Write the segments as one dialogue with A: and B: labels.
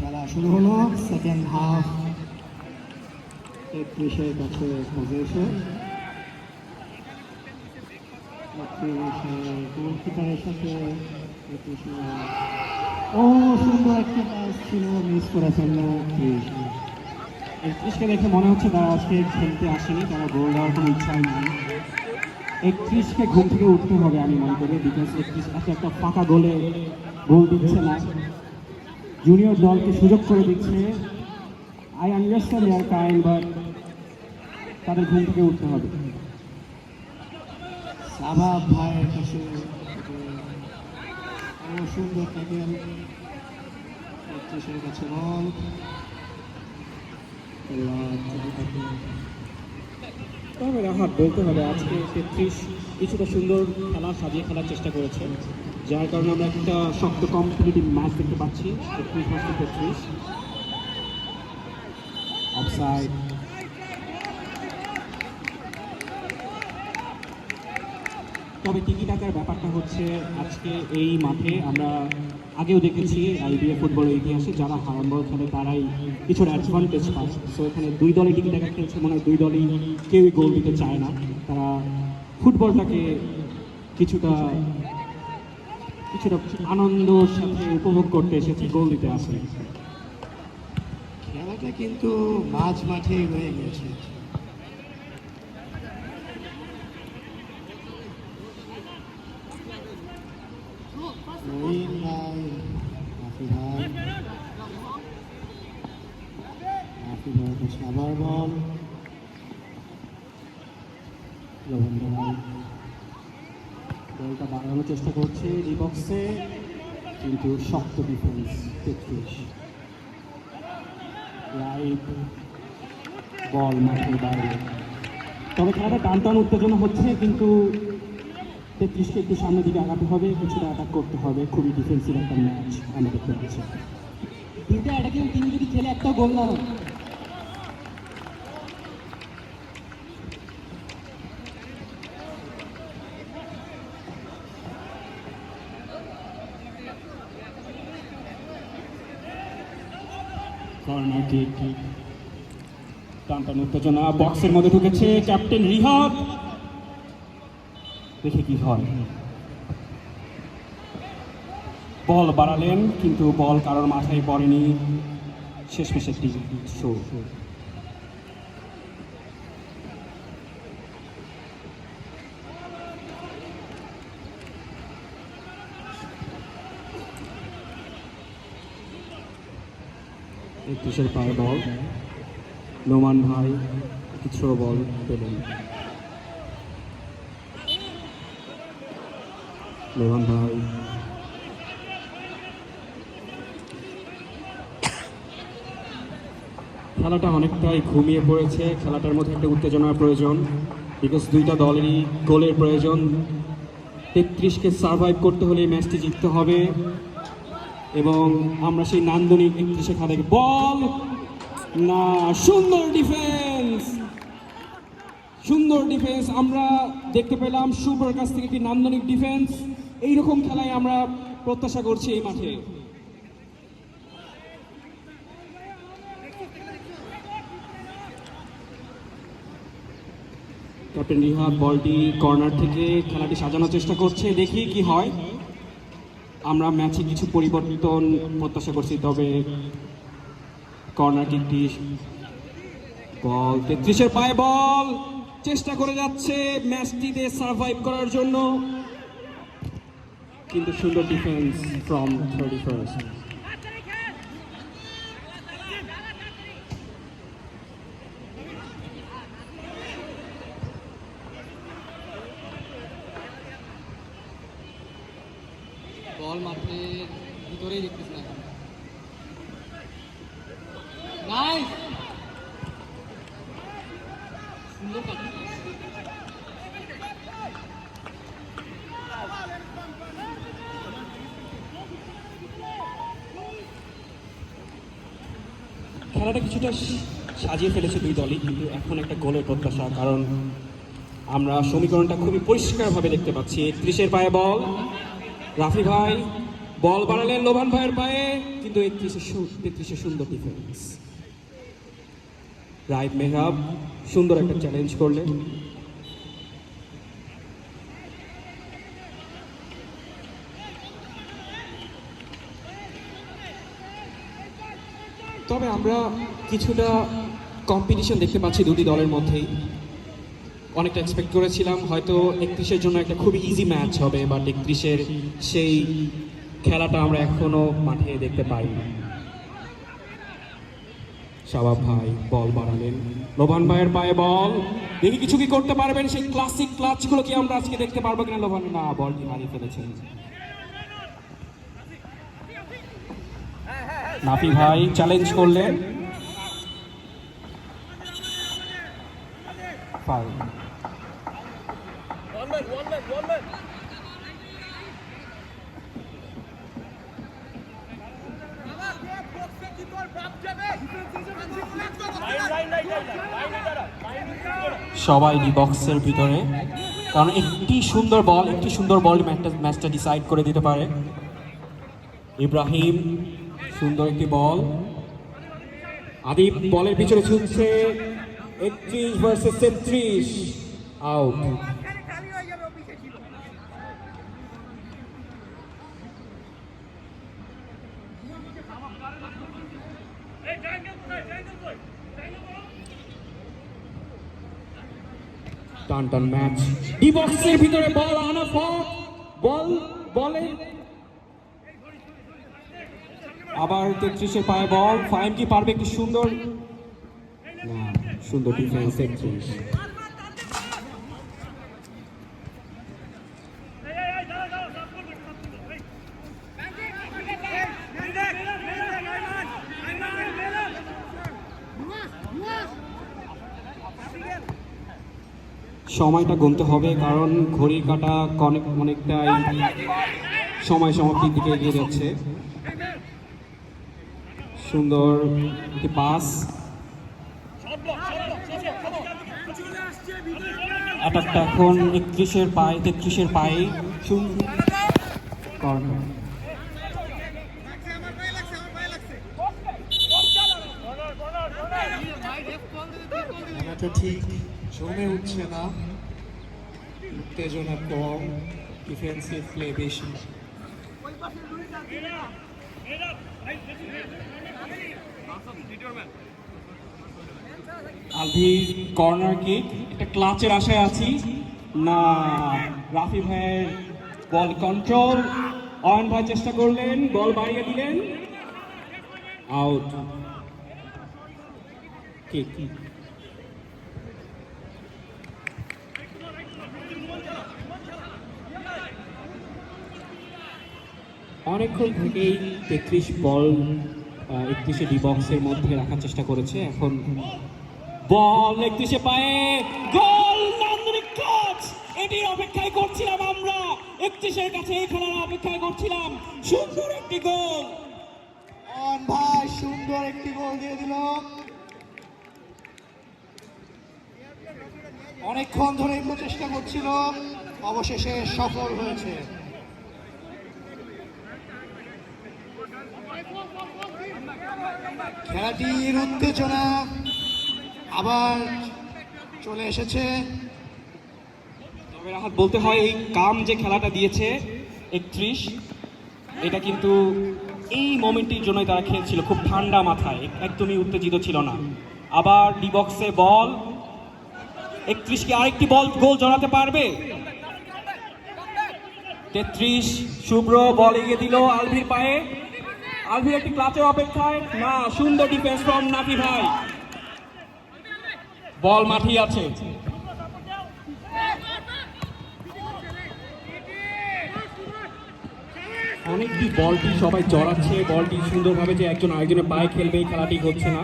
A: খেলা শুরু হলো সেকেন্ড হাফ। 31-এর কাছে পজিশন, গোলকিপারের সাথে ও সুন্দর একটা পাস ছিল, মিস করে ফেললো 31কে দেখে মনে হচ্ছে তারা আজকে খেলতে আসেনি, তারা গোল দেওয়ার কোনো ইচ্ছাই নেই। 31কে ঘুম থেকে উঠতে হবে আমি মনে করি, বিকজ 31 একটা ফাঁকা গোলে গোল দিচ্ছে না, জুনিয়র দলকে সুযোগ করে দিচ্ছে। I understand their kind, but তাদের ঘুম থেকে উঠতে হবে। সাবা ভাইয়ের কাছে সুন্দর ট্যাকেল, 31-এর কাছে বল, তবে রাহাত বলতে হবে আজকে 33 কিছুটা সুন্দর খেলা সাজিয়ে খেলার চেষ্টা করেছে, যার কারণে আমরা একটা শক্ত কম্পিটিটিভ ম্যাচ দেখতে পাচ্ছি। 33 অফসাইড। তবে টিকি টাকার ব্যাপারটা হচ্ছে আজকে এই মাঠে আমরা আগেও দেখেছি আইবিএ ফুটবলের ইতিহাসে যারা হারাম বল খেলে তারাই কিছুটা অ্যাডভান্টেজ পায়। সো এখানে দুই দলে টিকি টাকা খেলছে, মনে হয় দুই দলই কেউই গোল দিতে চায় না, তারা ফুটবলটাকে কিছুটা আনন্দর সাথে উপভোগ করতে এসেছে, গোল দিতে আসে। খেলাটা কিন্তু মাঝ মাঠেই হয়ে গেছে। আবার বল, বলটা বাড়ানোর চেষ্টা করছে ডি বক্সে, কিন্তু শক্ত ডিফেন্স 33। লাইভ বল মাঠের বাইরে, তবে খেলাটা টান টান উত্তেজনা হচ্ছে, কিন্তু 33কে একটু সামনের দিকে আগাতে হবে, কিছুটা অ্যাটাক করতে হবে। খুবই ডিফেন্সিভ একটা ম্যাচ আমরা দেখতে পাচ্ছি। দুইটা অ্যাটাকিং টিম যদি খেলে একটা গোল না হয়, কর্নার কিক, টানটান উত্তেজনা, বক্সের মধ্যে ঢুকেছে ক্যাপ্টেন রিহাব, দেখে কি হয়। বল বাড়ালেন, কিন্তু বল কারোর মাথায় পড়েনি, শেষমেশ একটি শো। একত্রিশের পায়ে বল, নোমান ভাই থ্রো বল পেলেন। নোমান ভাই খেলাটা অনেকটাই ঘুমিয়ে পড়েছে, খেলাটার মধ্যে একটা উত্তেজনার প্রয়োজন, বিকজ দুইটা দলেরই গোলের প্রয়োজন। 33কে সার্ভাইভ করতে হলে এই ম্যাচটি জিততে হবে, এবং আমরা সেই নান্দনিক 31 খেলা থেকে বল না, সুন্দর ডিফেন্স, সুন্দর ডিফেন্স আমরা দেখতে পেলাম শুভর কাছ থেকে, একটি নান্দনিক ডিফেন্স। এইরকম খেলায় আমরা প্রত্যাশা করছি এই মাঠে। ক্যাপ্টেন রিহাব বলটি কর্নার থেকে খেলাটি সাজানোর চেষ্টা করছে, দেখি কি হয়। আমরা ম্যাচে কিছু পরিবর্তন প্রত্যাশা করছি, তবে কর্নার কিকটি, বল 33-এর পায়ে বল, চেষ্টা করে যাচ্ছে ম্যাচটিতে সার্ভাইভ করার জন্য, কিন্তু সুন্দর ডিফেন্স ফ্রম 31st।
B: বল মাঠের ভিতরেই দেখতেছি না, নাইস, সুন্দর পাস।
C: খেলাটা কিছুটা সাজিয়ে ফেলেছে দুই দলই, কিন্তু এখন একটা গোলের প্রত্যাশা, কারণ আমরা সমীকরণটা খুবই পরিষ্কারভাবে দেখতে পাচ্ছি। 31-এর পায়ে বল, রাফি ভাই বল বাড়ালেন লোভান ভাইয়ের পায়ে, কিন্তু 33-এ সুন্দর ডিফেন্স। রাইট মেহরাব সুন্দর একটা চ্যালেঞ্জ করলেন। তবে আমরা কিছুটা কম্পিটিশন দেখতে পাচ্ছি দুটি দলের মধ্যেই। অনেকটা এক্সপেক্ট করেছিলাম হয়তো 31-এর জন্য একটা খুবই ইজি ম্যাচ হবে, বাট 31-এর সেই খেলাটা আমরা এখনো মাঠে দেখতে পাই। শাবাব ভাই বল বাড়ালেন, লোভান ভাইয়ের পায়ে বল, দেখি কিছু কি করতে পারবেন, সেই ক্লাসিক ক্লাচগুলো কি আমরা আজকে দেখতে পারবো কিনা। লোভান না, বলটি হারিয়ে ফেলেছেন। নাফি ভাই চ্যালেঞ্জ করলেন, ফাউল। সবাই ডি বক্সের ভিতরে, কারণ একটি সুন্দর বল ম্যাচটা ডিসাইড করে দিতে পারে। ইব্রাহিম সুন্দর একটি বল, আদিব বলের পিছনে ছুটছে, 31 ভার্সেস 33, আউট। টান ম্যাচ, ডি বক্সের ভিতরে বল আনা, বলের আবার 33-এর পায়ে বল, ফাইম কি পারবে একটি সুন্দর ডিফেন্স। 31 সময়টা গুনতে হবে, কারণ ঘড়ির কাঁটা অনেকটাই সময় সমাপ্তির দিকে এগিয়ে যাচ্ছে। সুন্দর একটি পাস, অ্যাটাকটা এখন 31-এর পায়ে, 33-এর পায়ে। কর্নার,
D: খেলাটা ঠিক জমে উঠছে না, উত্তেজনা কম, ডিফেন্সিভ প্লে বেশি।
C: আলভির কর্নার কিক, একটা ক্লাচের আশায় আছি না, রাফি ভাইয়ের বল কন্ট্রোল, অয়ন ভাই চেষ্টা করলেন, বল বাড়িয়ে দিলেন, আউট। কিক অনেকক্ষণ থেকেই 33 বল 31-এ ডি বক্সের মধ্যে রাখার চেষ্টা করেছে। এখন বল 31-এ পায়ে, গোল, নান্দনিক ক্লাচ, এটির অপেক্ষায় করছিলাম আমরা, 31-এর কাছে এই খেলার অপেক্ষায় করছিলাম। সুন্দর একটি গোল,
D: অন ভাই সুন্দর একটি গোল দিয়ে দিল। অনেকক্ষণ ধরে প্রচেষ্টা করছিল, অবশেষে সফল হয়েছে। খেলাটির উত্তেজনা আবার চলে এসেছে।
C: তবে রাহাত বলতে হয়, এই কাম যে খেলাটা দিয়েছে 31, এটা কিন্তু এই মোমেন্টের জন্যই তারা খেলছিল খুব ঠান্ডা মাথায়, একদমই উত্তেজিত ছিল না। আবার ডি বক্সে বল, 31 কি আরেকটি গোল জড়াতে পারবে? 33, শুভ্র বল এগিয়ে দিল আলভির পায়ে, আলভির একটি ক্লাচের অপেক্ষায় না, সুন্দর ডিফেন্স ফ্রম নাফি ভাই, বল মাঠেই আছে। অনেকটি বলটি সবাই জড়াচ্ছে, বলটি সুন্দরভাবে যে একজন আরেকজনের পায়ে খেলবে এই খেলাটি হচ্ছে না,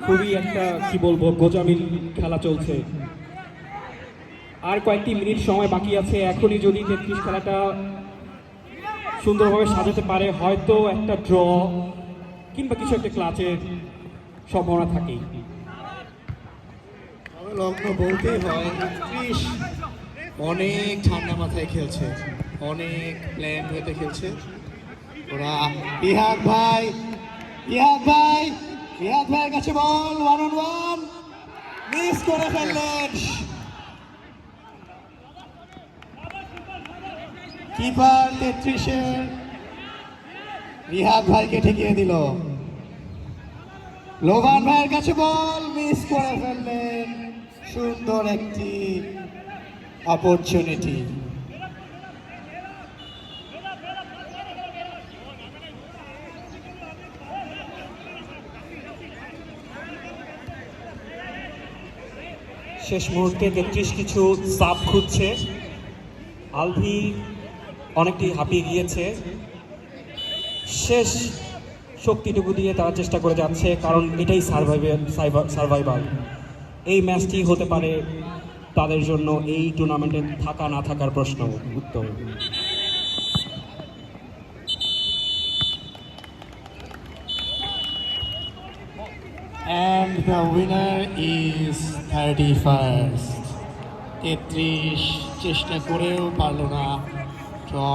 C: খুবই একটা কি বলবো গোজামিল খেলা চলছে। আর কয়েকটি মিনিট সময় বাকি আছে, এখনই যদি 33 খেলাটা সুন্দরভাবে সাজাতে পারে, হয়তো একটা ড্র কিংবা কিছু একটা ক্লাচের সম্ভাবনা থাকেই।
D: লগ্ন বলতেই হয়, 31 অনেক ঠান্ডা মাথায় খেলছে, অনেক প্ল্যান হতে খেলছে। ওরা ইহাদ ভাই, ইহাদ ভাই, ইহাদ ভাইয়ের কাছে বল, 1-on-1 মিস করে ফেললেন। কিপার 33-এর রিহাদ ভাইকে ঠেকিয়ে দিল। লোভান ভাইয়ের কাছে বল, মিস করে ফেললেন। সুন্দর একটি অপরচুনিটি।
C: শেষ মুহূর্তে 33 কিছু সাব খুঁজছে। আলভি অনেকটি হাঁপিয়ে গিয়েছে, শেষ শক্তিটুকু দিয়ে তারা চেষ্টা করে যাচ্ছে, কারণ এটাই সার্ভাইভাল। এই ম্যাচটি হতে পারে তাদের জন্য এই টুর্নামেন্টে থাকা না থাকার প্রশ্ন উত্তর।
D: And the winner is 31st. 33 চেষ্টা করেও পারল না